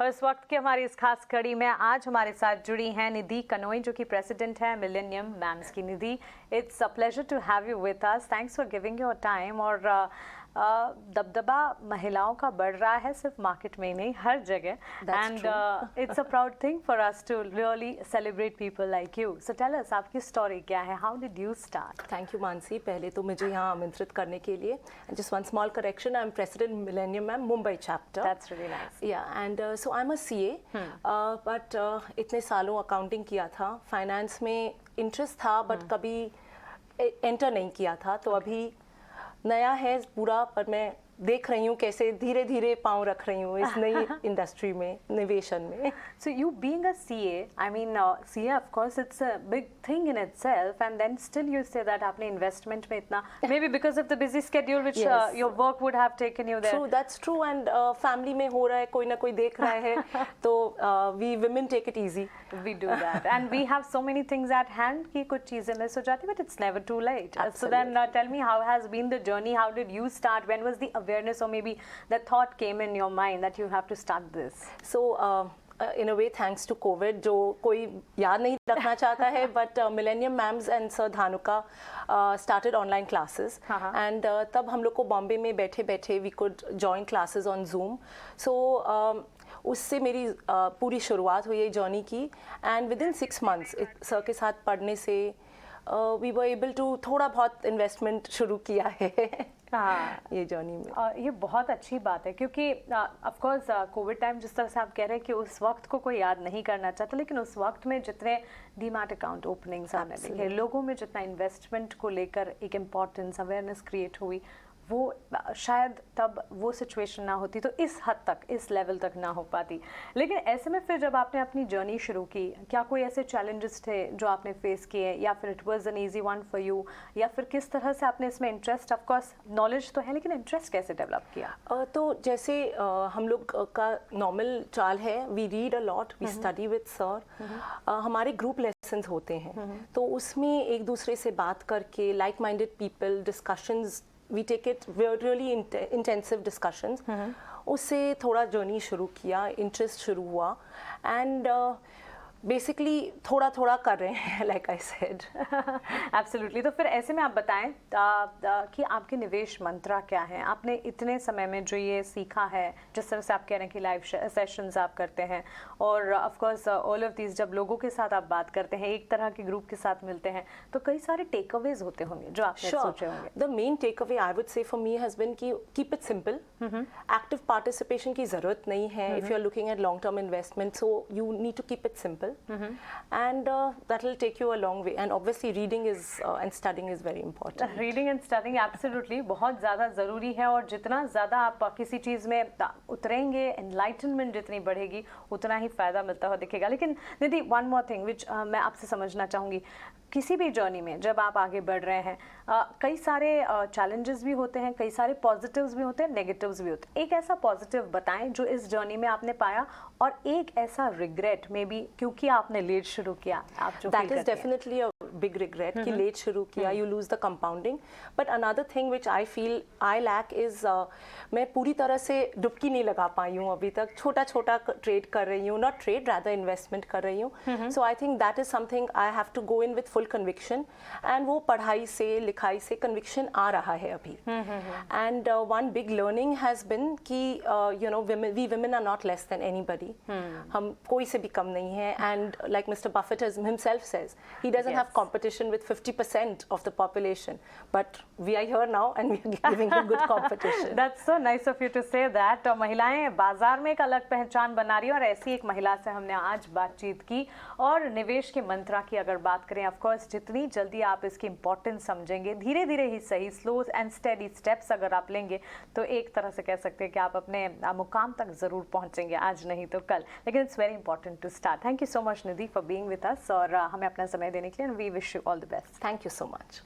और इस वक्त की हमारी इस खास कड़ी में आज हमारे साथ जुड़ी हैं निधि कनोई, जो कि प्रेसिडेंट है मिलेनियम मैम्स की। Nidhi, it's a pleasure to have you with us. Thanks for giving your time. और दबदबा महिलाओं का बढ़ रहा है, सिर्फ मार्केट में ही नहीं, हर जगह। And it's a proud thing for us to really celebrate people like you. So tell us, आपकी स्टोरी क्या है? How did you start? Thank you Mansi, पहले तो मुझे यहाँ आमंत्रित करने के लिए। Just one small correction, I am president millennium mam Mumbai chapter. That's really nice. Yeah and so I am a CA, but इतने सालों अकाउंटिंग किया था, फाइनेंस में इंटरेस्ट था बट कभी एंटर नहीं किया था। तो अभी नया है पूरा, पर मैं देख रही हूँ कैसे धीरे धीरे पाँव रख रही हूँ इस नई इंडस्ट्री में, निवेशन में। So you being a CA, I mean CA of course it's a big thing in itself, and then still you say that आपने investment में इतना, maybe because of the busy schedule which Yes. your work would have taken you there. True, that's true, and family में हो रहा है, कोई ना कोई देख रहा है, तो we women take it easy. We do that, and we have so many things at hand कि कुछ चीजें मिस हो जाती, but it's never too late. So then tell me, how has been the journey? How did you start? When was the awareness, or maybe the thought came in your mind that you have to start this? So in a way thanks to COVID, जो कोई याद नहीं रखना चाहता है, but Millennium Mams and Sir Dhanuka started online classes, and तब हम लोग को बॉम्बे में बैठे बैठे we could join classes on Zoom. So उससे मेरी पूरी शुरुआत हुई है जर्नी की, and within 6 months सर के साथ पढ़ने से we were able to थोड़ा बहुत इन्वेस्टमेंट शुरू किया है ये जर्नी में। ये बहुत अच्छी बात है, क्योंकि ऑफ कोर्स कोविड टाइम जिस तरह से आप कह रहे हैं कि उस वक्त को कोई याद नहीं करना चाहता, लेकिन उस वक्त में जितने डीमैट अकाउंट ओपनिंग्स आने लगे, लोगों में जितना इन्वेस्टमेंट को लेकर एक इम्पॉर्टेंस, अवेयरनेस क्रिएट हुई, वो शायद तब वो सिचुएशन ना होती तो इस हद तक, इस लेवल तक ना हो पाती। लेकिन ऐसे में फिर जब आपने अपनी जर्नी शुरू की, क्या कोई ऐसे चैलेंजेस थे जो आपने फेस किए, या फिर it was an easy one for you, या फिर किस तरह से आपने इसमें इंटरेस्ट, ऑफ कोर्स नॉलेज तो है लेकिन इंटरेस्ट कैसे डेवलप किया? तो जैसे हम लोग का नॉर्मल चाल है, we read a lot, we study with sir, हमारे ग्रुप लेसन्स होते हैं, तो उसमें एक दूसरे से बात करके, like minded people, discussions, we take it really intensive discussions. उससे थोड़ा जर्नी शुरू किया, इंटरेस्ट शुरू हुआ, एंड बेसिकली थोड़ा थोड़ा कर रहे हैं, लाइक आई सेड। एब्सोल्युटली। तो फिर ऐसे में आप बताएं कि आपके निवेश मंत्रा क्या है? आपने इतने समय में जो ये सीखा है, जिस तरह से आप कह रहे हैं कि लाइव सेशंस आप करते हैं, और of course all of these, जब लोगों के साथ आप बात करते हैं, एक तरह के ग्रुप के साथ मिलते हैं, तो कई सारे टेक अवेज होते होंगे जो आपने सोचे होंगे। The main take away I would say for me has been कि keep it simple, active participation की जरूरत नहीं है if you are looking at long term investment, so you need to keep it simple. And that will take you a long way, and obviously reading is and studying is very important. Reading and studying absolutely बहुत ज़्यादा ज़रूरी है, और जितना ज़्यादा आप किसी चीज़ में उतरेंगे, enlightenment जितनी बढ़ेगी, उतना ही फ़ायदा मिलता हुआ दिखेगा। लेकिन निधि, one more thing which मैं आपसे समझना चाहूँगी, किसी भी जर्नी में जब आप आगे बढ़ रहे हैं, कई सारे चैलेंजेस भी होते हैं, कई सारे पॉजिटिव्स भी होते हैं, नेगेटिव्स भी होते हैं। एक ऐसा पॉजिटिव बताएं जो इस जर्नी में आपने पाया, और एक ऐसा रिग्रेट मे बी क्योंकि आपने लेट शुरू किया, आप जो that is definitely a big regret कि लेट शुरू किया, you lose the compounding. But another thing which I feel I lack is, मैं पूरी तरह से डुबकी नहीं लगा पाई हूँ अभी तक, छोटा छोटा ट्रेड कर रही हूँ, नॉट ट्रेड रैदर इन्वेस्टमेंट कर रही हूँ. So I think that is something I have to go in with full conviction, and वो पढ़ाई से, लिखाई से कन्विक्शन आ रहा है अभी. And one big learning has been कि you know, we women are not less than anybody. हम कोई से भी कम नहीं है, and like Mr. Buffett himself says, he doesn't have competition with 50% of the population, but we are here now and we are giving him good competition. That's so nice of you to say that. तो महिलाएं बाजार में एक अलग पहचान बना रही है, और ऐसी एक महिला से हमने आज बातचीत की। और निवेश के मंत्रा की अगर बात करें, ऑफ कोर्स जितनी जल्दी आप इसकी इंपॉर्टेंस समझेंगे, धीरे धीरे ही सही, स्लो एंड स्टेडी स्टेप्स अगर आप लेंगे, तो एक तरह से कह सकते हैं कि आप अपने मुकाम तक जरूर पहुंचेंगे, आज नहीं तो कल। लेकिन it's very important to start. Thank you so much Nidhi for being with us, और हमें अपना समय देने के लिए, and we wish you all the best. Thank you so much.